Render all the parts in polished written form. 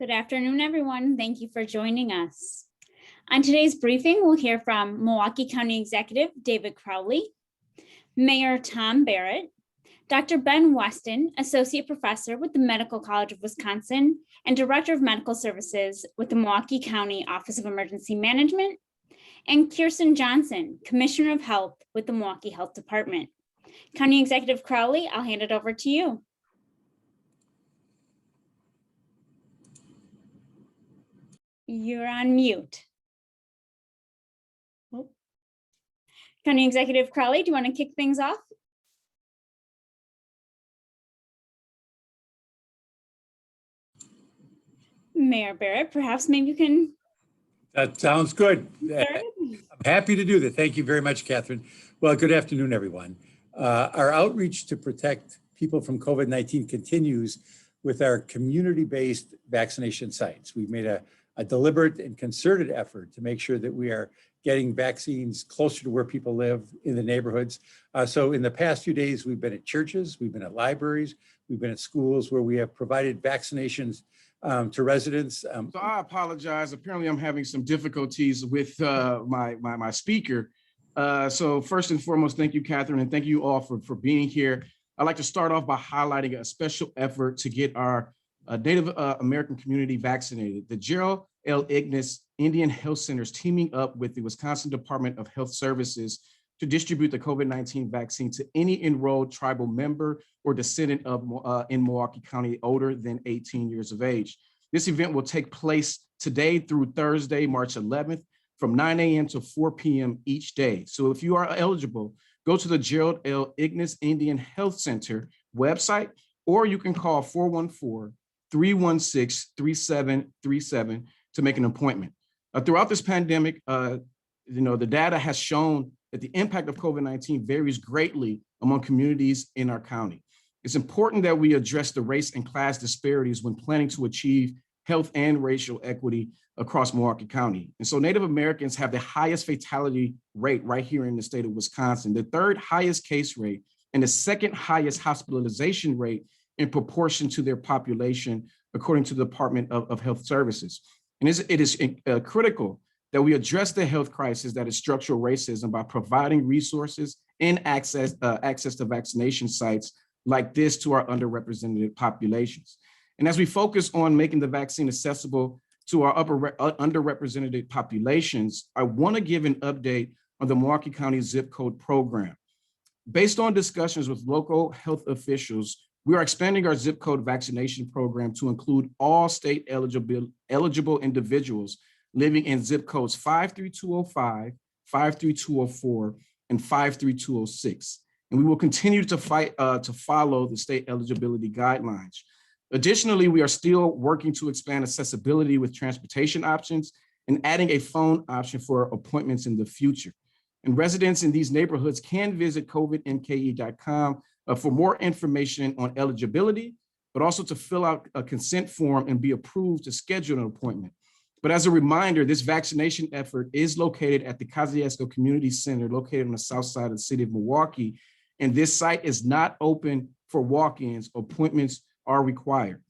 Good afternoon, everyone. Thank you for joining us. On today's briefing, we'll hear from Milwaukee County Executive David Crowley, Mayor Tom Barrett, Dr. Ben Weston, Associate Professor with the Medical College of Wisconsin and Director of Medical Services with the Milwaukee County Office of Emergency Management, and Kirsten Johnson, Commissioner of Health with the Milwaukee Health Department. County Executive Crowley, I'll hand it over to you. You're on mute. Oh. County Executive Crowley, do you want to kick things off? Mayor Barrett, perhaps maybe you can. That sounds good. I'm happy to do that. Thank you very much, Catherine. Well, good afternoon, everyone. Our outreach to protect people from COVID-19 continues with our community-based vaccination sites. We've made a deliberate and concerted effort to make sure that we are getting vaccines closer to where people live in the neighborhoods. So in the past few days, we've been at churches, we've been at libraries, we've been at schools where we have provided vaccinations to residents. So I apologize. Apparently, I'm having some difficulties with my speaker. So first and foremost, thank you, Catherine, and thank you all for being here. I'd like to start off by highlighting a special effort to get our Native American community vaccinated. The Gerald L. Ignis Indian Health Center is teaming up with the Wisconsin Department of Health Services to distribute the COVID-19 vaccine to any enrolled tribal member or descendant of in Milwaukee County older than 18 years of age. This event will take place today through Thursday, March 11th, from 9 a.m. to 4 p.m. each day. So if you are eligible, go to the Gerald L. Ignis Indian Health Center website, or you can call 414-316-3737 to make an appointment. Throughout this pandemic, the data has shown that the impact of COVID-19 varies greatly among communities in our county. It's important that we address the race and class disparities when planning to achieve health and racial equity across Milwaukee County. And so Native Americans have the highest fatality rate right here in the state of Wisconsin, the third highest case rate, and the second highest hospitalization rate in proportion to their population, according to the Department of Health Services. And it is critical that we address the health crisis that is structural racism by providing resources and access to vaccination sites like this to our underrepresented populations. And as we focus on making the vaccine accessible to our underrepresented populations, I want to give an update on the Milwaukee County zip code program. Based on discussions with local health officials, we are expanding our zip code vaccination program to include all state eligible individuals living in zip codes 53205, 53204, and 53206. And we will continue to follow the state eligibility guidelines. Additionally, we are still working to expand accessibility with transportation options and adding a phone option for appointments in the future. And residents in these neighborhoods can visit covidnke.com for more information on eligibility, but also to fill out a consent form and be approved to schedule an appointment. But as a reminder, this vaccination effort is located at the Kosciuszko Community Center, located on the south side of the city of Milwaukee. And this site is not open for walk-ins. Appointments are required.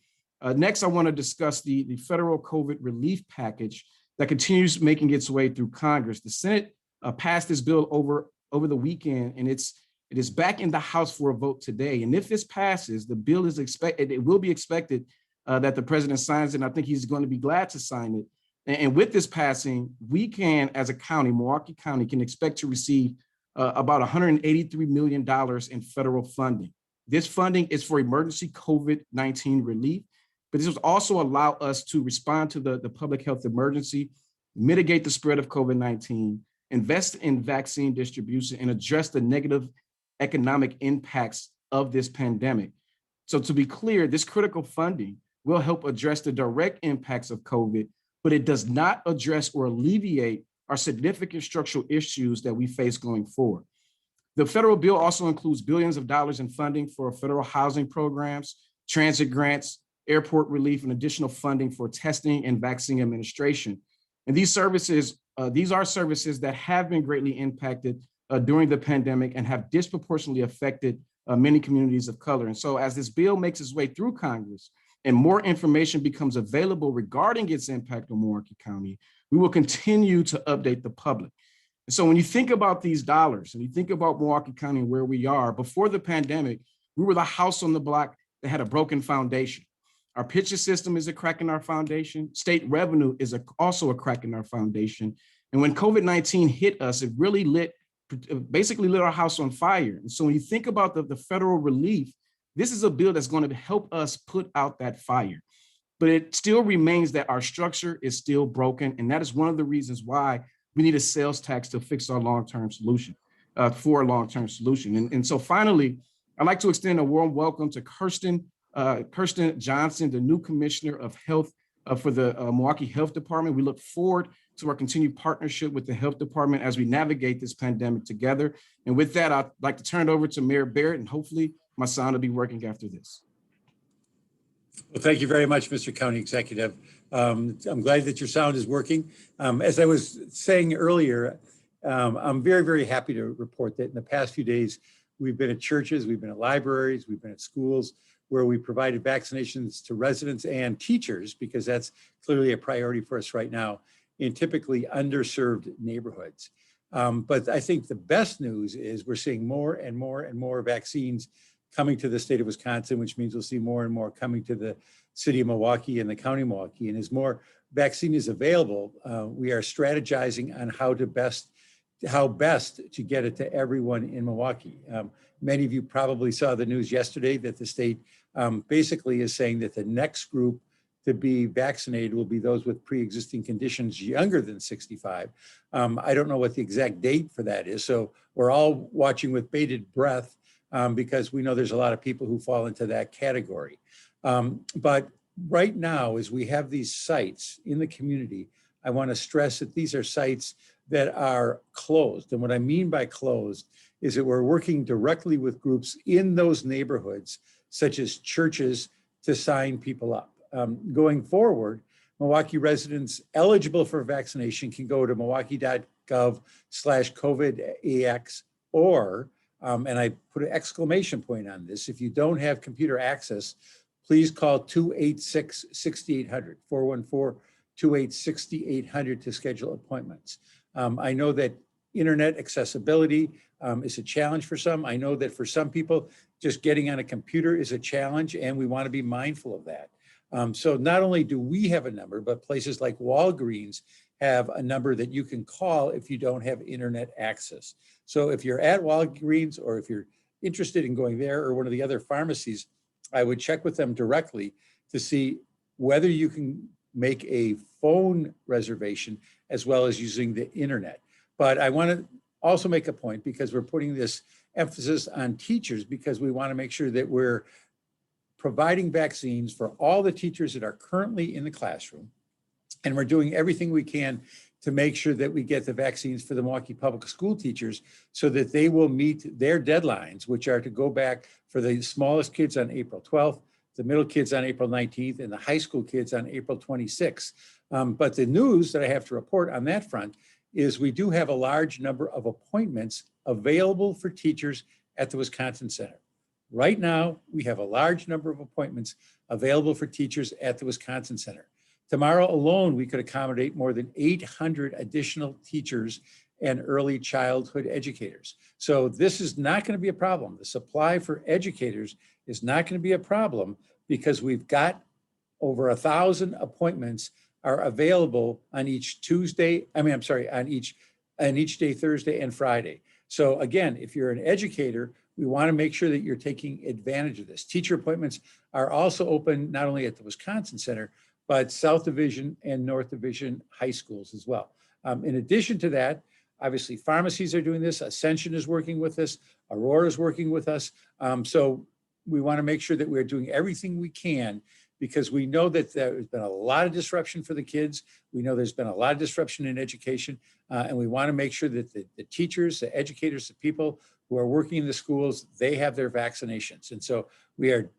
Next, I want to discuss the federal COVID relief package that continues making its way through Congress. The Senate passed this bill over the weekend, and it is back in the House for a vote today. And if this passes, the bill is expected, it will be expected that the president signs it, and I think he's going to be glad to sign it. And with this passing, we can, as a county, Milwaukee County, can expect to receive about $183 million in federal funding. This funding is for emergency COVID-19 relief, but this will also allow us to respond to the public health emergency, mitigate the spread of COVID-19, invest in vaccine distribution, and address the negative economic impacts of this pandemic. So to be clear, this critical funding will help address the direct impacts of COVID, but it does not address or alleviate our significant structural issues that we face going forward. The federal bill also includes billions of dollars in funding for federal housing programs, transit grants, airport relief, and additional funding for testing and vaccine administration. And these are services that have been greatly impacted during the pandemic and have disproportionately affected many communities of color. And so as this bill makes its way through Congress, and more information becomes available regarding its impact on Milwaukee County, we will continue to update the public. And so when you think about these dollars and you think about Milwaukee County and where we are, before the pandemic, we were the house on the block that had a broken foundation. Our pitcher system is a crack in our foundation. State revenue is also a crack in our foundation. And when COVID-19 hit us, it really basically lit our house on fire. And so when you think about the federal relief, this is a bill that's going to help us put out that fire. But it still remains that our structure is still broken. And that is one of the reasons why we need a sales tax to fix our long-term solution, for a long-term solution. And so finally, I'd like to extend a warm welcome to Kirsten Johnson, the new Commissioner of Health for the Milwaukee Health Department. We look forward to our continued partnership with the Health Department as we navigate this pandemic together. And with that, I'd like to turn it over to Mayor Barrett, and hopefully my sound will be working after this. Well, thank you very much, Mr. County Executive. I'm glad that your sound is working. As I was saying earlier, I'm very, very happy to report that in the past few days, we've been at churches, we've been at libraries, we've been at schools where we provided vaccinations to residents and teachers, because that's clearly a priority for us right now in typically underserved neighborhoods. But I think the best news is we're seeing more and more and more vaccines coming to the state of Wisconsin, which means we'll see more and more coming to the city of Milwaukee and the county of Milwaukee. And as more vaccine is available, we are strategizing on how best to get it to everyone in Milwaukee. Many of you probably saw the news yesterday that the state basically is saying that the next group to be vaccinated will be those with pre-existing conditions younger than 65. I don't know what the exact date for that is. So we're all watching with bated breath because we know there's a lot of people who fall into that category. But right now, as we have these sites in the community, I want to stress that these are sites that are closed. And what I mean by closed is that we're working directly with groups in those neighborhoods, such as churches, to sign people up. Going forward, Milwaukee residents eligible for vaccination can go to milwaukee.gov/COVIDAX, or, and I put an exclamation point on this, if you don't have computer access, please call 286-6800, 414-286-6800 to schedule appointments. I know that internet accessibility is a challenge for some. I know that for some people, just getting on a computer is a challenge, and we want to be mindful of that. So not only do we have a number, but places like Walgreens have a number that you can call if you don't have internet access. So if you're at Walgreens, or if you're interested in going there or one of the other pharmacies, I would check with them directly to see whether you can make a phone reservation as well as using the internet. But I want to also make a point, because we're putting this emphasis on teachers, because we want to make sure that we're providing vaccines for all the teachers that are currently in the classroom. And we're doing everything we can to make sure that we get the vaccines for the Milwaukee public school teachers so that they will meet their deadlines, which are to go back for the smallest kids on April 12th, the middle kids on April 19th, and the high school kids on April 26th. But the news that I have to report on that front is we do have a large number of appointments available for teachers at the Wisconsin Center. Right now, we have a large number of appointments available for teachers at the Wisconsin Center. Tomorrow alone, we could accommodate more than 800 additional teachers and early childhood educators. So this is not going to be a problem. The supply for educators is not going to be a problem, because we've got over 1,000 appointments are available on each Tuesday. On each day, Thursday and Friday. So again, if you're an educator, we want to make sure that you're taking advantage of this. Teacher appointments are also open not only at the Wisconsin Center, but South Division and North Division high schools as well. In addition to that, obviously pharmacies are doing this. Ascension is working with us. Aurora is working with us. So we want to make sure that we're doing everything we can, because we know that there's been a lot of disruption for the kids. We know there's been a lot of disruption in education, and we want to make sure that the teachers, the educators, the people who are working in the schools, they have their vaccinations. And so we are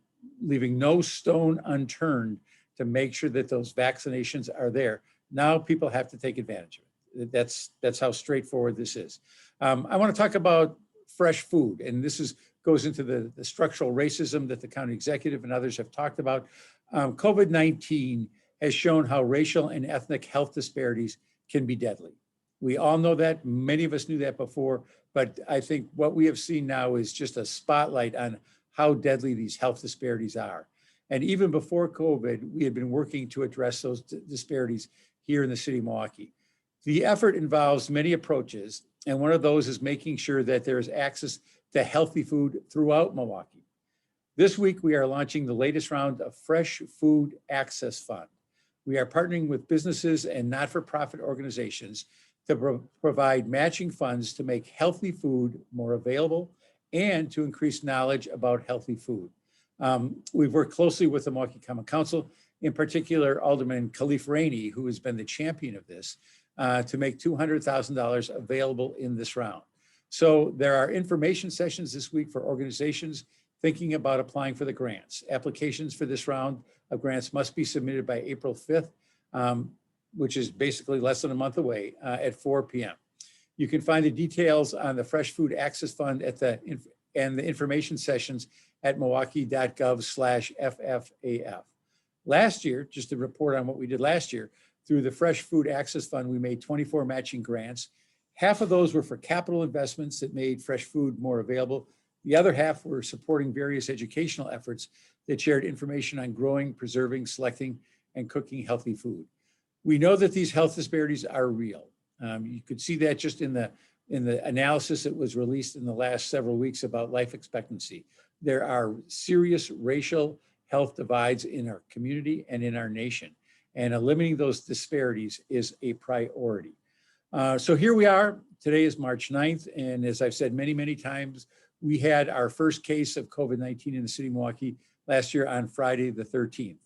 leaving no stone unturned to make sure that those vaccinations are there. Now people have to take advantage of it. That's how straightforward this is. I want to talk about fresh food, and this is goes into the structural racism that the county executive and others have talked about. COVID-19 has shown how racial and ethnic health disparities can be deadly. We all know that. Many of us knew that before, but I think what we have seen now is just a spotlight on how deadly these health disparities are. And even before COVID, we had been working to address those disparities here in the city of Milwaukee. The effort involves many approaches, and one of those is making sure that there is access to healthy food throughout Milwaukee. This week, we are launching the latest round of Fresh Food Access Fund. We are partnering with businesses and not-for-profit organizations to provide matching funds to make healthy food more available and to increase knowledge about healthy food. We've worked closely with the Milwaukee Common Council, in particular Alderman Khalif Rainey, who has been the champion of this, to make $200,000 available in this round. So there are information sessions this week for organizations thinking about applying for the grants. Applications for this round of grants must be submitted by April 5th, which is basically less than a month away, at 4 p.m. You can find the details on the Fresh Food Access Fund and the information sessions at milwaukee.gov/FFAF. Last year, just to report on what we did last year, through the Fresh Food Access Fund, we made 24 matching grants. Half of those were for capital investments that made fresh food more available. The other half were supporting various educational efforts that shared information on growing, preserving, selecting, and cooking healthy food. We know that these health disparities are real. You could see that just in the analysis that was released in the last several weeks about life expectancy. There are serious racial health divides in our community and in our nation, and eliminating those disparities is a priority. So here we are. Today is March 9th, and as I've said many, many times, we had our first case of COVID-19 in the city of Milwaukee last year on Friday the 13th.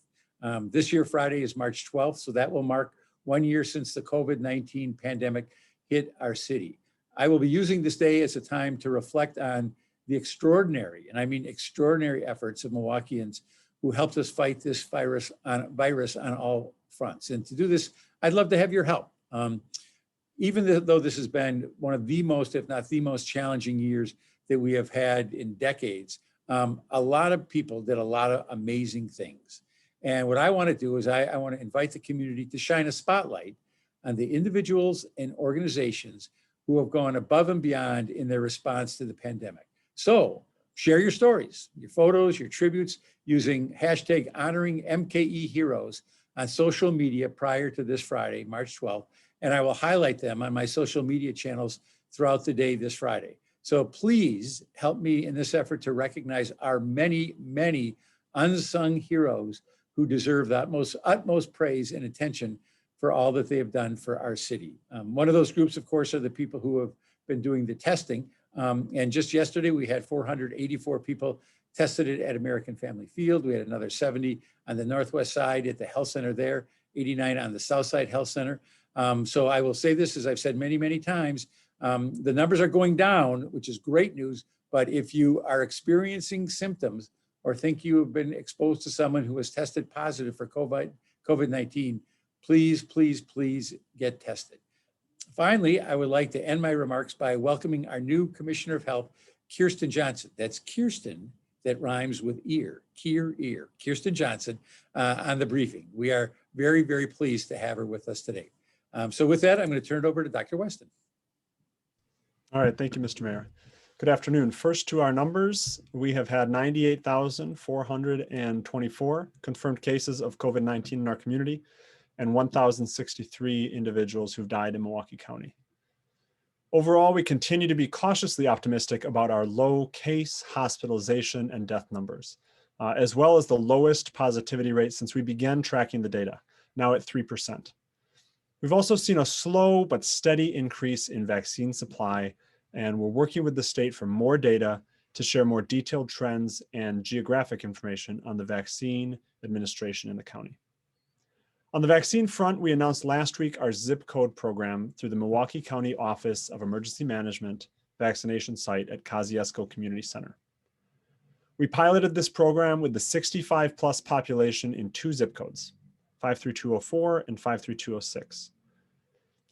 This year, Friday is March 12th, so that will mark 1 year since the COVID-19 pandemic hit our city. I will be using this day as a time to reflect on the extraordinary, and I mean extraordinary efforts of Milwaukeeans who helped us fight this virus on all fronts. And to do this, I'd love to have your help. Even though this has been one of the most, if not the most challenging years that we have had in decades, a lot of people did a lot of amazing things. And what I want to do is I want to invite the community to shine a spotlight on the individuals and organizations who have gone above and beyond in their response to the pandemic. So share your stories, your photos, your tributes using hashtag honoring MKE heroes on social media prior to this Friday, March 12th. And I will highlight them on my social media channels throughout the day this Friday. So please help me in this effort to recognize our many, many unsung heroes who deserve the utmost praise and attention for all that they have done for our city. One of those groups, of course, are the people who have been doing the testing. And just yesterday, we had 484 people tested at American Family Field. We had another 70 on the northwest side at the health center there, 89 on the south side health center. So I will say this, as I've said many, many times, the numbers are going down, which is great news. But if you are experiencing symptoms or think you have been exposed to someone who was tested positive for COVID-19, please, please, please get tested. Finally, I would like to end my remarks by welcoming our new Commissioner of Health, Kirsten Johnson. That's Kirsten that rhymes with ear, Kirsten Johnson, on the briefing. We are very, very pleased to have her with us today. So with that, I'm going to turn it over to Dr. Weston. All right, thank you, Mr. Mayor. Good afternoon. First to our numbers, we have had 98,424 confirmed cases of COVID-19 in our community and 1,063 individuals who've died in Milwaukee County. Overall, we continue to be cautiously optimistic about our low case, hospitalization, and death numbers, as well as the lowest positivity rate since we began tracking the data, now at 3%. We've also seen a slow but steady increase in vaccine supply, and we're working with the state for more data to share more detailed trends and geographic information on the vaccine administration in the county. On the vaccine front, we announced last week our zip code program through the Milwaukee County Office of Emergency Management vaccination site at Kosciuszko Community Center. We piloted this program with the 65 plus population in 2 zip codes, 53204 and 53206.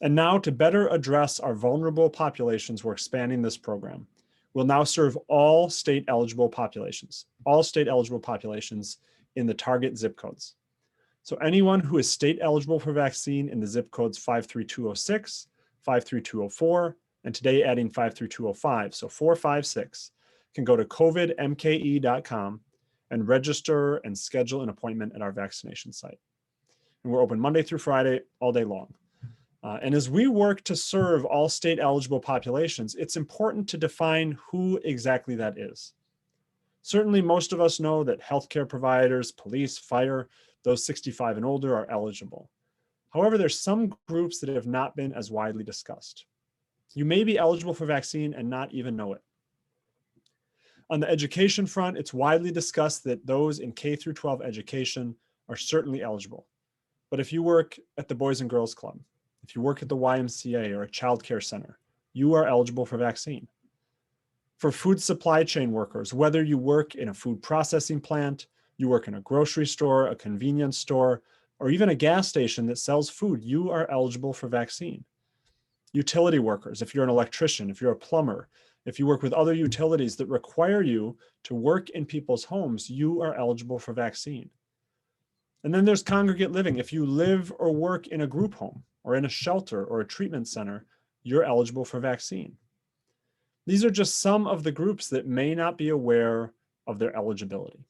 And now, to better address our vulnerable populations, we're expanding this program. will now serve all state eligible populations in the target zip codes. So anyone who is state eligible for vaccine in the zip codes 53206, 53204, and today adding 53205, so 456, can go to covidmke.com and register and schedule an appointment at our vaccination site. And we're open Monday through Friday, all day long. And as we work to serve all state eligible populations, it's important to define who exactly that is. Certainly, most of us know that healthcare providers, police, fire, those 65 and older are eligible. However, there's some groups that have not been as widely discussed. You may be eligible for vaccine and not even know it. On the education front, it's widely discussed that those in K through 12 education are certainly eligible. But if you work at the Boys and Girls Club, if you work at the YMCA or a child care center, you are eligible for vaccine. For food supply chain workers, whether you work in a food processing plant, you work in a grocery store, a convenience store, or even a gas station that sells food, you are eligible for vaccine. Utility workers, if you're an electrician, if you're a plumber, if you work with other utilities that require you to work in people's homes, you are eligible for vaccine. And then there's congregate living. If you live or work in a group home or in a shelter or a treatment center, you're eligible for vaccine. These are just some of the groups that may not be aware of their eligibility.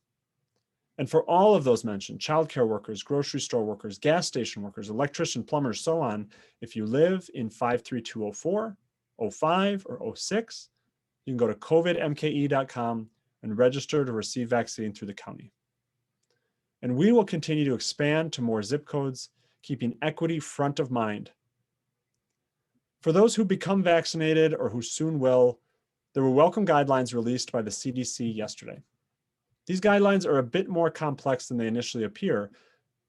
And for all of those mentioned, childcare workers, grocery store workers, gas station workers, electrician, plumbers, so on, if you live in 53204, 05, or 06, you can go to covidmke.com and register to receive vaccine through the county. And we will continue to expand to more zip codes, keeping equity front of mind. For those who become vaccinated or who soon will, there were welcome guidelines released by the CDC yesterday. These guidelines are a bit more complex than they initially appear,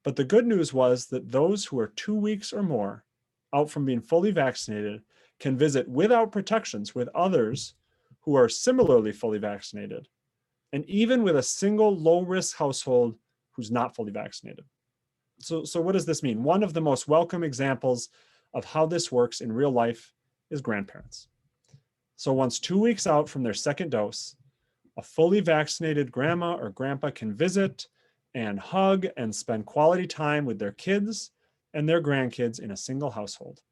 but the good news was that those who are 2 weeks or more out from being fully vaccinated can visit without protections with others who are similarly fully vaccinated, and even with a single low-risk household who's not fully vaccinated. So what does this mean? One of the most welcome examples of how this works in real life is grandparents. So once 2 weeks out from their second dose, a fully vaccinated grandma or grandpa can visit and hug and spend quality time with their kids and their grandkids in a single household.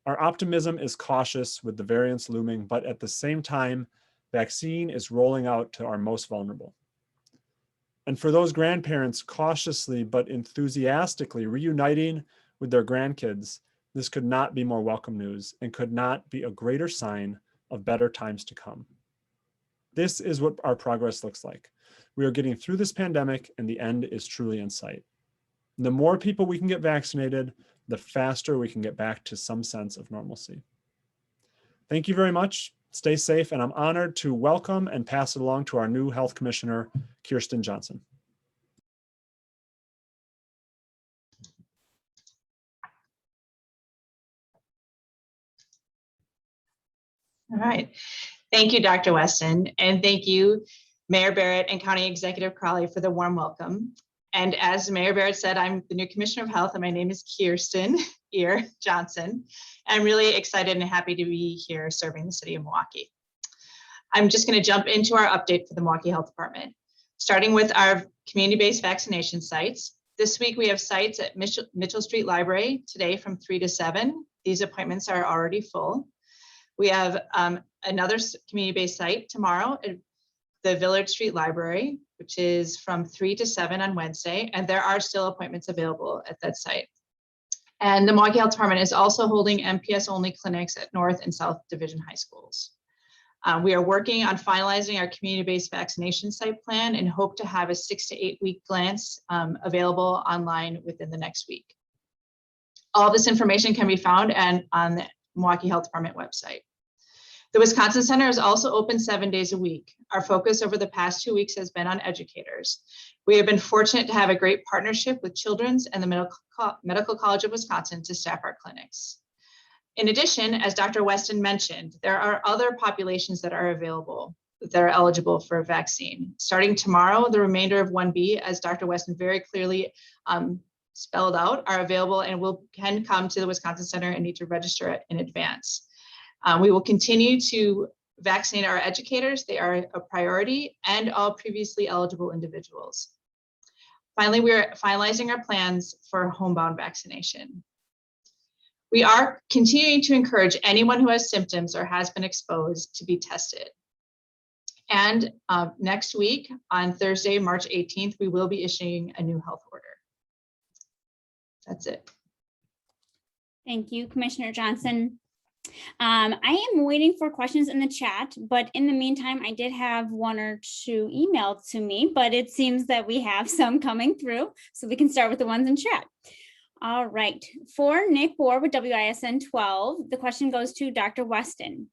Our optimism is cautious with the variants looming, but at the same time, vaccine is rolling out to our most vulnerable. And for those grandparents cautiously but enthusiastically reuniting with their grandkids, this could not be more welcome news and could not be a greater sign of better times to come. This is what our progress looks like. We are getting through this pandemic and the end is truly in sight. The more people we can get vaccinated, the faster we can get back to some sense of normalcy. Thank you very much. Stay safe, and I'm honored to welcome and pass it along to our new Health Commissioner, Kirsten Johnson. All right. Thank you, Dr. Weston, and thank you, Mayor Barrett and County Executive Crowley for the warm welcome. And as Mayor Barrett said, I'm the new Commissioner of Health, and my name is Kirsten Johnson. I'm really excited and happy to be here serving the city of Milwaukee. I'm just going to jump into our update for the Milwaukee Health Department, starting with our community-based vaccination sites. This week, we have sites at Mitchell Street Library today from 3 to 7. These appointments are already full. We have another community-based site tomorrow at the Villard Street Library, which is from 3 to 7 on Wednesday, and there are still appointments available at that site. And the Milwaukee Health Department is also holding MPS-only clinics at North and South Division High Schools. We are working on finalizing our community-based vaccination site plan and hope to have a 6 to 8 week glance available online within the next week. All this information can be found on the Milwaukee Health Department website. The Wisconsin Center is also open 7 days a week. Our focus over the past 2 weeks has been on educators. We have been fortunate to have a great partnership with Children's and the Medical College of Wisconsin to staff our clinics. In addition, as Dr. Weston mentioned, there are other populations that are available that are eligible for a vaccine. Starting tomorrow, the remainder of 1B, as Dr. Weston very clearly spelled out, are available and can come to the Wisconsin Center and need to register it in advance. We will continue to vaccinate our educators. They are a priority, and all previously eligible individuals. Finally, we are finalizing our plans for homebound vaccination. We are continuing to encourage anyone who has symptoms or has been exposed to be tested. And next week, on Thursday, March 18th, we will be issuing a new health order. That's it. Thank you, Commissioner Johnson. I am waiting for questions in the chat, but in the meantime, I did have one or two emailed to me, but it seems that we have some coming through, so we can start with the ones in chat. All right, for Nick Bohr with WISN 12, the question goes to Dr. Weston.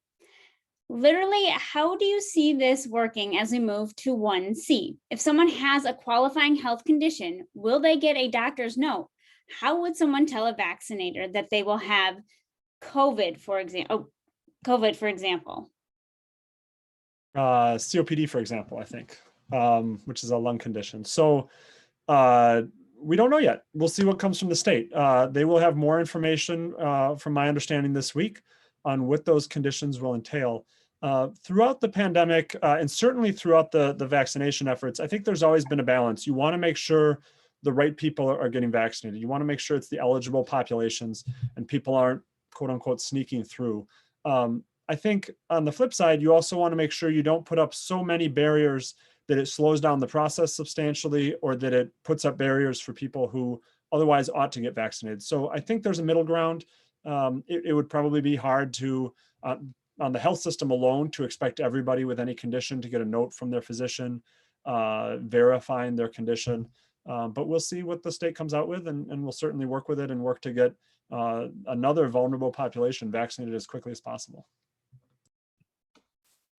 Literally, how do you see this working as we move to 1C? If someone has a qualifying health condition, will they get a doctor's note? How would someone tell a vaccinator that they will have COVID, for example? COPD, for example. COPD, for example, I think, which is a lung condition. So we don't know yet. We'll see what comes from the state. They will have more information, from my understanding, this week on what those conditions will entail. Throughout the pandemic, and certainly throughout the vaccination efforts, I think there's always been a balance. You want to make sure the right people are getting vaccinated. You want to make sure it's the eligible populations and people aren't, quote unquote, sneaking through. I think on the flip side, you also want to make sure you don't put up so many barriers that it slows down the process substantially, or that it puts up barriers for people who otherwise ought to get vaccinated. So I think there's a middle ground. It would probably be hard to, on the health system alone, to expect everybody with any condition to get a note from their physician verifying their condition. But we'll see what the state comes out with, and we'll certainly work with it and work to get another vulnerable population vaccinated as quickly as possible.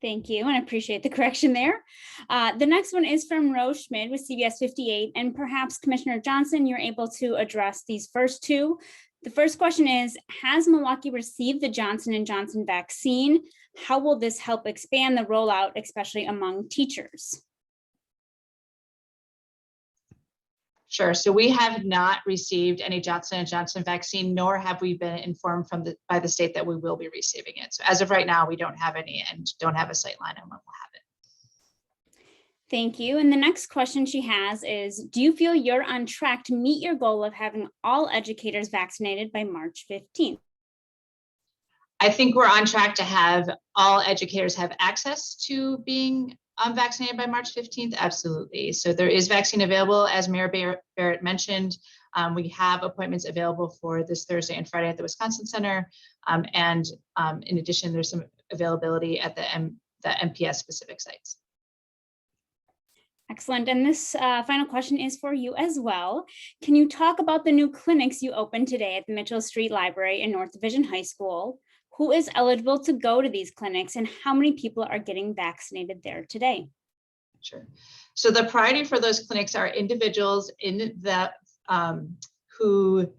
Thank you, and I appreciate the correction there. The next one is from Rose Schmid with CBS 58, and perhaps Commissioner Johnson, you're able to address these first two. The first question is, has Milwaukee received the Johnson & Johnson vaccine? How will this help expand the rollout, especially among teachers? Sure. So we have not received any Johnson & Johnson vaccine, nor have we been informed by the state that we will be receiving it. So as of right now, we don't have any and don't have a sight line on when we'll have it. Thank you. And the next question she has is, do you feel you're on track to meet your goal of having all educators vaccinated by March 15th? I think we're on track to have all educators have access to being vaccinated by March 15th. Absolutely. So there is vaccine available, as Mayor Barrett mentioned. We have appointments available for this Thursday and Friday at the Wisconsin Center. And in addition, there's some availability at the MPS specific sites. Excellent. And this final question is for you as well. Can you talk about the new clinics you opened today at the Mitchell Street Library in North Division High School? Who is eligible to go to these clinics, and how many people are getting vaccinated there today? Sure. So the priority for those clinics are individuals in that who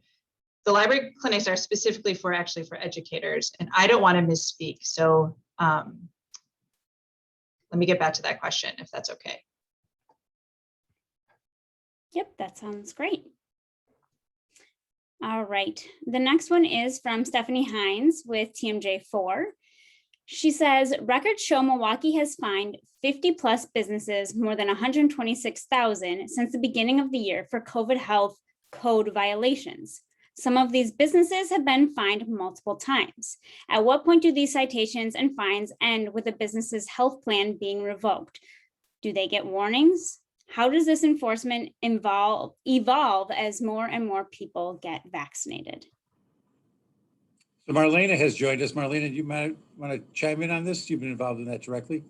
the library clinics are specifically for educators, and I don't want to misspeak. So let me get back to that question if that's okay. Yep, that sounds great. All right, the next one is from Stephanie Hines with TMJ4. She says, records show Milwaukee has fined 50 plus businesses more than 126,000 since the beginning of the year for COVID health code violations. Some of these businesses have been fined multiple times. At what point do these citations and fines end with a business's health plan being revoked? Do they get warnings? How does this enforcement evolve as more and more people get vaccinated? So Marlena has joined us. Marlena, do you might want to chime in on this? You've been involved in that directly.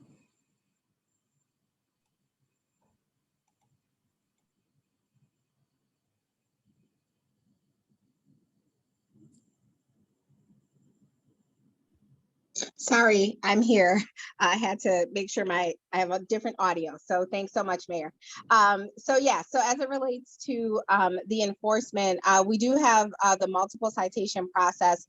Sorry, I'm here. I had to make sure I have a different audio. So thanks so much, Mayor. So as it relates to the enforcement, we do have the multiple citation process.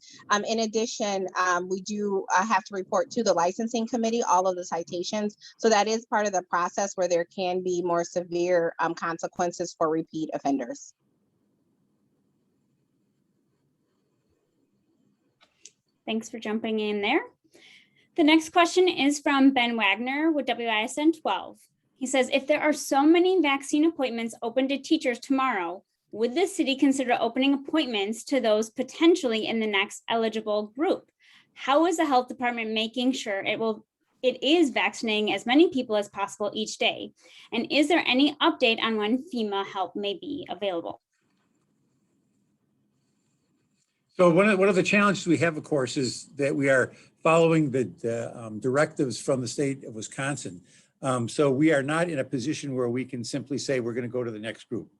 In addition, we do have to report to the licensing committee all of the citations. So that is part of the process where there can be more severe consequences for repeat offenders. Thanks for jumping in there. The next question is from Ben Wagner with WISN 12. He says, if there are so many vaccine appointments open to teachers tomorrow, would the city consider opening appointments to those potentially in the next eligible group? How is the health department making sure it is vaccinating as many people as possible each day? And is there any update on when FEMA help may be available? So one of the challenges we have, of course, is that we are following the directives from the state of Wisconsin. So we are not in a position where we can simply say we're going to go to the next group.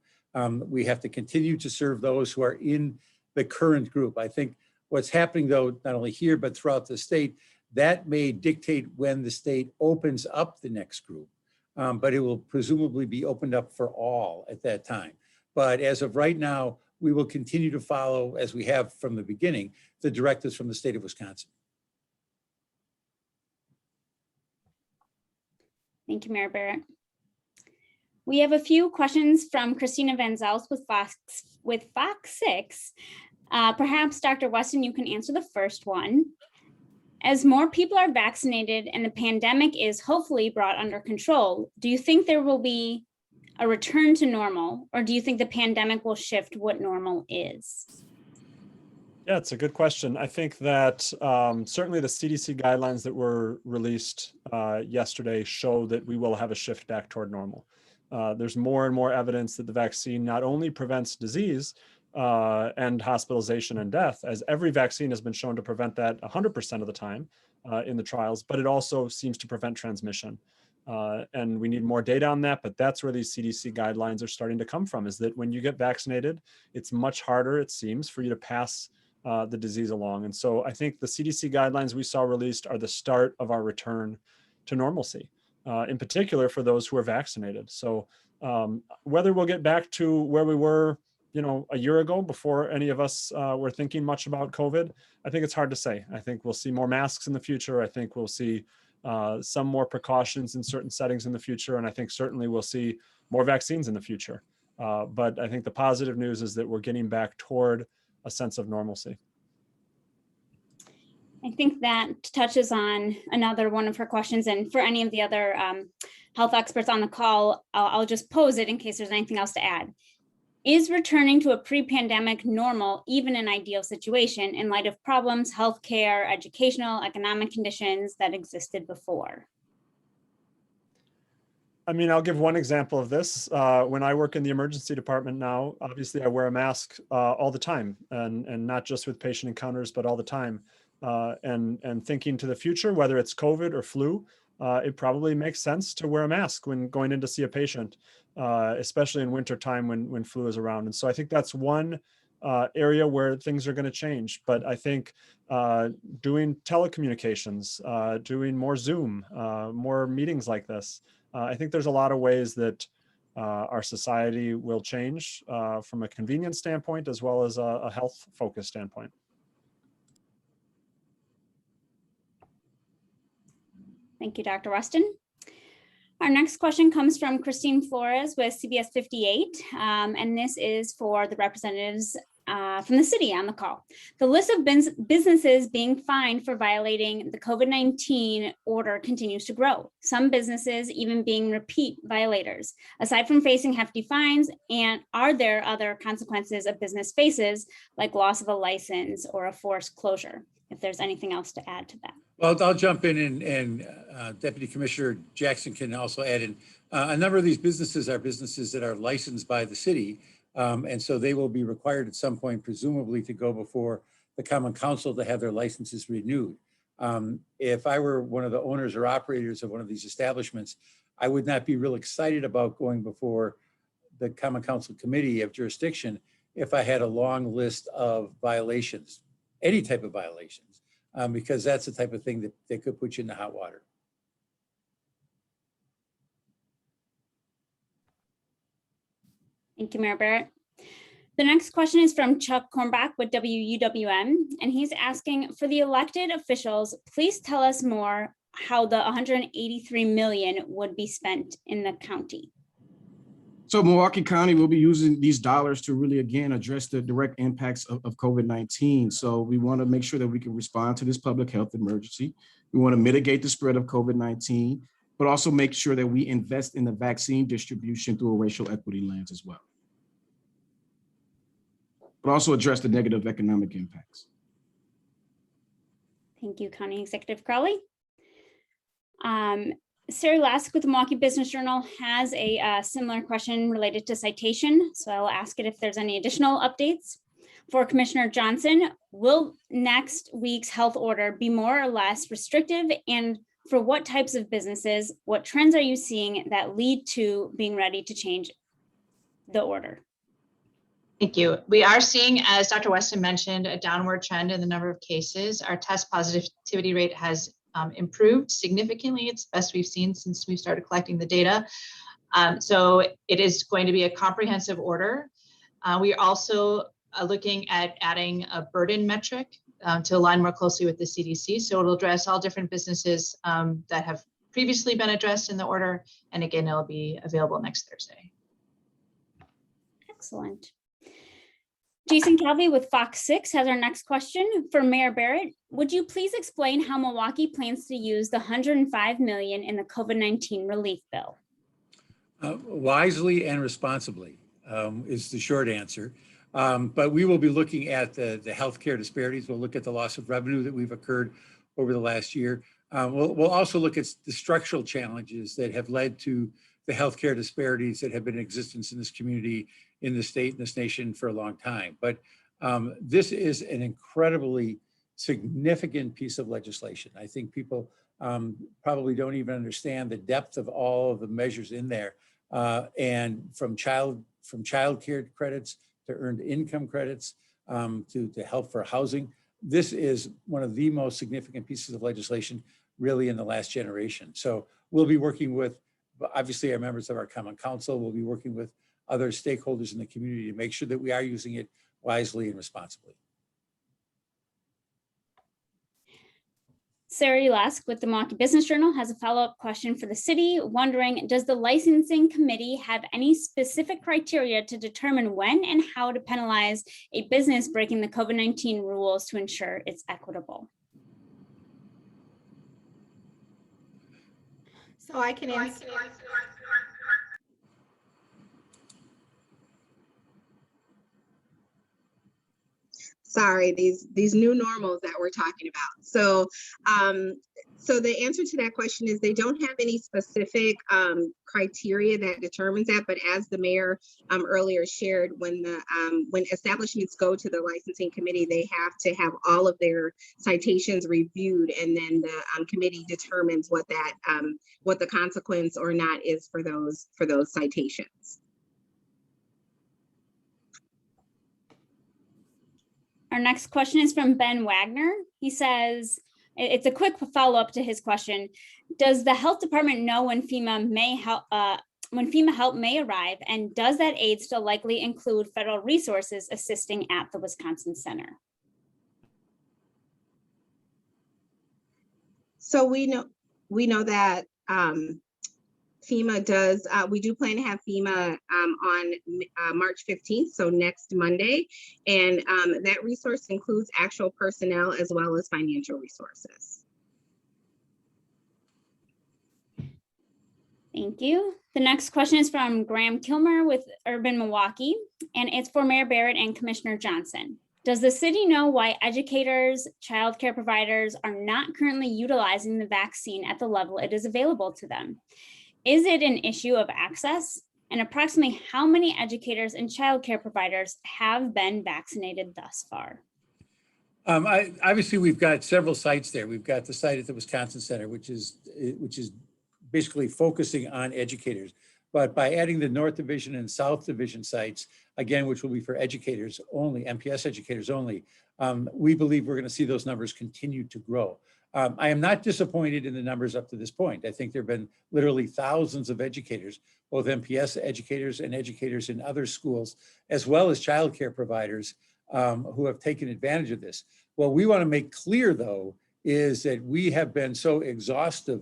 We have to continue to serve those who are in the current group. I think what's happening, though, not only here, but throughout the state, that may dictate when the state opens up the next group, but it will presumably be opened up for all at that time. But as of right now, we will continue to follow, as we have from the beginning, the directives from the state of Wisconsin. Thank you, Mayor Barrett. We have a few questions from Christina Van Zels with Fox 6. Perhaps Dr. Weston, you can answer the first one. As more people are vaccinated and the pandemic is hopefully brought under control, do you think there will be a return to normal, or do you think the pandemic will shift what normal is? Yeah, it's a good question. I think that certainly the CDC guidelines that were released yesterday show that we will have a shift back toward normal. There's more and more evidence that the vaccine not only prevents disease and hospitalization and death, as every vaccine has been shown to prevent that 100% of the time in the trials, but it also seems to prevent transmission. And we need more data on that, but that's where these CDC guidelines are starting to come from, is that when you get vaccinated, it's much harder, it seems, for you to pass the disease along. And so I think the CDC guidelines we saw released are the start of our return to normalcy, in particular for those who are vaccinated. So whether we'll get back to where we were, a year ago before any of us were thinking much about COVID, I think it's hard to say. I think we'll see more masks in the future. I think we'll see some more precautions in certain settings in the future. And I think certainly we'll see more vaccines in the future. But I think the positive news is that we're getting back toward a sense of normalcy. I think that touches on another one of her questions. And for any of the other health experts on the call, I'll just pose it in case there's anything else to add. Is returning to a pre-pandemic normal even an ideal situation in light of problems, healthcare, educational, economic conditions that existed before? I mean, I'll give one example of this. When I work in the emergency department now, obviously I wear a mask all the time, and not just with patient encounters, but all the time. And thinking to the future, whether it's COVID or flu, it probably makes sense to wear a mask when going in to see a patient, especially in winter time when flu is around. And so I think that's one area where things are going to change. But I think doing telecommunications, doing more Zoom, more meetings like this, I think there's a lot of ways that our society will change from a convenience standpoint as well as a health focused standpoint. Thank you, Dr. Weston. Our next question comes from Christine Flores with CBS 58, and this is for the representatives from the city on the call. The list of businesses being fined for violating the COVID-19 order continues to grow. Some businesses even being repeat violators. Aside from facing hefty fines, and are there other consequences a business faces, like loss of a license or a forced closure? If there's anything else to add to that. Well, I'll jump in and Deputy Commissioner Jackson can also add in. A number of these businesses are businesses that are licensed by the city. And so they will be required at some point, presumably, to go before the Common Council to have their licenses renewed. If I were one of the owners or operators of one of these establishments, I would not be real excited about going before the Common Council Committee of Jurisdiction if I had a long list of violations, any type of violations, because that's the type of thing that could put you in the hot water. Thank you, Mayor Barrett. The next question is from Chuck Kornbach with WUWM, and he's asking, for the elected officials, please tell us more how the $183 million would be spent in the county. So Milwaukee County will be using these dollars to really, again, address the direct impacts of COVID-19. So we want to make sure that we can respond to this public health emergency. We want to mitigate the spread of COVID-19, but also make sure that we invest in the vaccine distribution through a racial equity lens as well. But also address the negative economic impacts. Thank you, County Executive Crowley. Sarah Lask with the Milwaukee Business Journal has a similar question related to citation. So I will ask it if there's any additional updates. For Commissioner Johnson, will next week's health order be more or less restrictive? And for what types of businesses, what trends are you seeing that lead to being ready to change the order? Thank you. We are seeing, as Dr. Weston mentioned, a downward trend in the number of cases. Our test positivity rate has improved significantly. It's the best we've seen since we started collecting the data. So it is going to be a comprehensive order. We are also looking at adding a burden metric to align more closely with the CDC. So it'll address all different businesses that have previously been addressed in the order. And again, it'll be available next Thursday. Excellent. Jason Calvi with Fox 6 has our next question for Mayor Barrett. Would you please explain how Milwaukee plans to use the $105 million in the COVID-19 relief bill? Wisely and responsibly is the short answer. But we will be looking at the healthcare disparities. We'll look at the loss of revenue that we've occurred over the last year. We'll also look at the structural challenges that have led to the healthcare disparities that have been in existence in this community, in the state, and this nation for a long time. But this is an incredibly significant piece of legislation. I think people probably don't even understand the depth of all of the measures in there, and from child care credits to earned income credits to help for housing. This is one of the most significant pieces of legislation really in the last generation. So we'll be working with, obviously, our members of our Common Council. We'll be working with other stakeholders in the community to make sure that we are using it wisely and responsibly. Sarah Lask with the Milwaukee Business Journal has a follow-up question for the city, wondering, does the licensing committee have any specific criteria to determine when and how to penalize a business breaking the COVID-19 rules to ensure it's equitable? So I can answer. Sorry, these new normals that we're talking about. So, so the answer to that question is they don't have any specific criteria that determines that. But as the mayor earlier shared, when establishments go to the licensing committee, they have to have all of their citations reviewed, and then the committee determines what that what the consequence or not is for those citations. Our next question is from Ben Wagner. He says, it's a quick follow-up to his question. Does the health department know when FEMA help may arrive, and does that aid still likely include federal resources assisting at the Wisconsin Center? So we know that FEMA does, we do plan to have FEMA on March 15th, so next Monday. And that resource includes actual personnel as well as financial resources. Thank you. The next question is from Graham Kilmer with Urban Milwaukee, and it's for Mayor Barrett and Commissioner Johnson. Does the city know why educators, childcare providers are not currently utilizing the vaccine at the level it is available to them? Is it an issue of access? And approximately how many educators and childcare providers have been vaccinated thus far? Obviously, we've got several sites there. We've got the site at the Wisconsin Center, which is basically focusing on educators. But by adding the North Division and South Division sites, again, which will be for educators only, MPS educators only, we believe we're going to see those numbers continue to grow. I am not disappointed in the numbers up to this point. I think there have been literally thousands of educators, both MPS educators and educators in other schools, as well as childcare providers who have taken advantage of this. What we want to make clear, though, is that we have been so exhaustive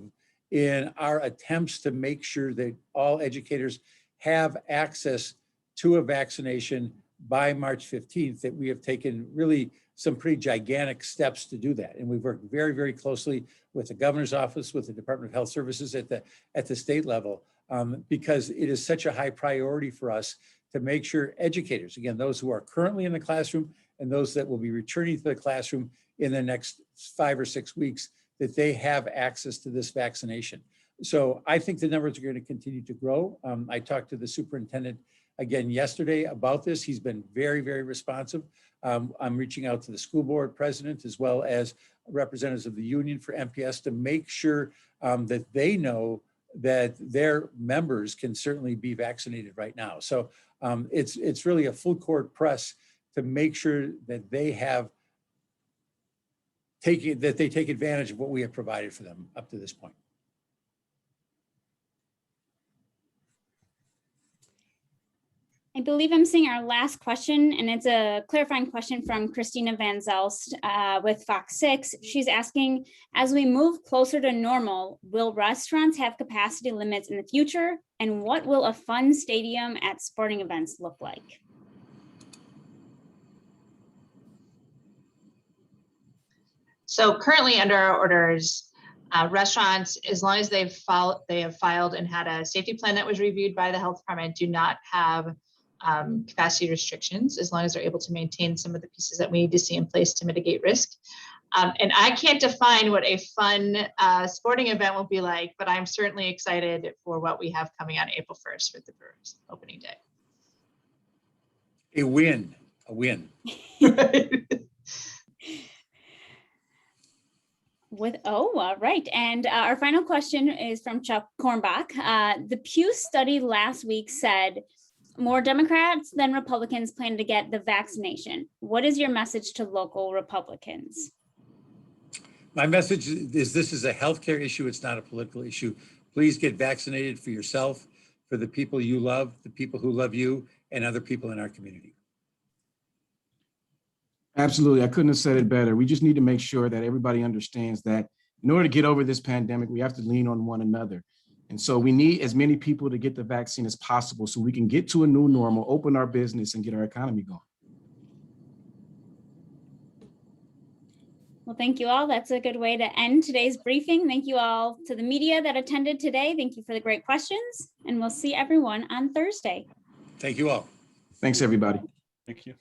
in our attempts to make sure that all educators have access to a vaccination by March 15th, that we have taken really some pretty gigantic steps to do that. And we've worked very, very closely with the governor's office, with the Department of Health Services at the state level, because it is such a high priority for us to make sure educators, again, those who are currently in the classroom and those that will be returning to the classroom in the next 5 or 6 weeks, that they have access to this vaccination. So I think the numbers are going to continue to grow. I talked to the superintendent again yesterday about this. He's been very, very responsive. I'm reaching out to the school board president as well as representatives of the union for MPS to make sure that they know that their members can certainly be vaccinated right now. So it's really a full court press to make sure that they take advantage of what we have provided for them up to this point. I believe I'm seeing our last question, and it's a clarifying question from Christina Van Zelst with Fox 6. She's asking, as we move closer to normal, will restaurants have capacity limits in the future? And what will a fun stadium at sporting events look like? So currently under our orders, restaurants, as long as they have filed and had a safety plan that was reviewed by the health department, do not have capacity restrictions, as long as they're able to maintain some of the pieces that we need to see in place to mitigate risk. And I can't define what a fun sporting event will be like, but I'm certainly excited for what we have coming on April 1st with the Brewers opening day. A win. Right. And our final question is from Chuck Kornbach. The Pew study last week said more Democrats than Republicans plan to get the vaccination. What is your message to local Republicans? My message is this is a healthcare issue. It's not a political issue. Please get vaccinated for yourself, for the people you love, the people who love you, and other people in our community. Absolutely. I couldn't have said it better. We just need to make sure that everybody understands that in order to get over this pandemic, we have to lean on one another. And so we need as many people to get the vaccine as possible so we can get to a new normal, open our business, and get our economy going. Well, thank you all. That's a good way to end today's briefing. Thank you all to the media that attended today. Thank you for the great questions, and we'll see everyone on Thursday. Thank you all. Thanks, everybody. Thank you.